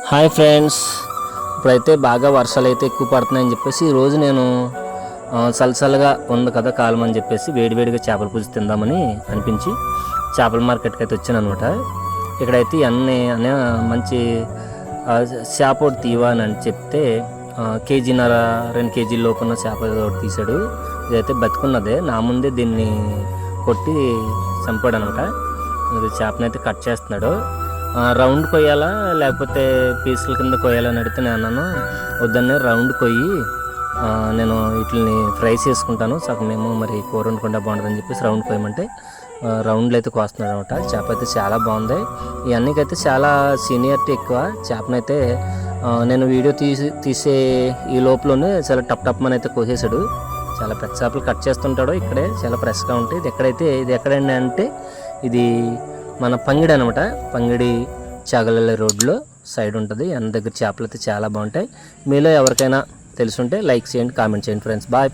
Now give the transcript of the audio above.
Hi friends, ఇప్పుడైతే బాగా వర్షాలు అయితే ఎక్కువ పడుతున్నాయని చెప్పేసి ఈరోజు నేను సలసలగా ఉంది కదా కాలం అని చెప్పేసి వేడివేడిగా చేపల పులుసు తిందామని అనిపించి చేపల మార్కెట్కి అయితే వచ్చాను అనమాట. ఇక్కడైతే అన్నీ మంచి చేప ఒకటి తీవా అని చెప్తే కేజీన్నర 2 కేజీల లోపున్న చేప ఒకటి తీశాడు. ఇదైతే బతుకున్నదే, నా ముందే దీన్ని కొట్టి చంపాడు అనమాట. చేపనైతే కట్ చేస్తున్నాడు. రౌండ్ కొయ్యాలా లేకపోతే పీసుల కింద కొయ్యాలని అడిగితే నేను అన్నాను, వద్దన్నే రౌండ్ కొయ్యి నేను వీటిని ఫ్రై చేసుకుంటాను, సగమేమో మరి కూర వండుకుంటా బాగుంటుందని చెప్పేసి రౌండ్ కొయ్యమంటే రౌండ్లు అయితే కోస్తున్నాడు అనమాట. చేప అయితే చాలా బాగుంది. ఇవన్నీకైతే చాలా సీనియారిటీ ఎక్కువ. చేపనైతే నేను వీడియో తీసే ఈ లోపలనే చాలా టప్ అని అయితే కోసేసాడు. చాలా పెద్ద చేపలు కట్ చేస్తుంటాడు. ఇక్కడే చాలా ఫ్రెష్గా ఉంటాయి. ఇది ఎక్కడండి అంటే ఇది మన పంగిడి అనమాట. పంగిడి చాగలెళ్ళే రోడ్లో సైడ్ ఉంటుంది. అన్న దగ్గర చేపలు అయితే చాలా బాగుంటాయి. మీలో ఎవరికైనా తెలుసుంటే లైక్ చేయండి, కామెంట్ చేయండి ఫ్రెండ్స్. బాయ్.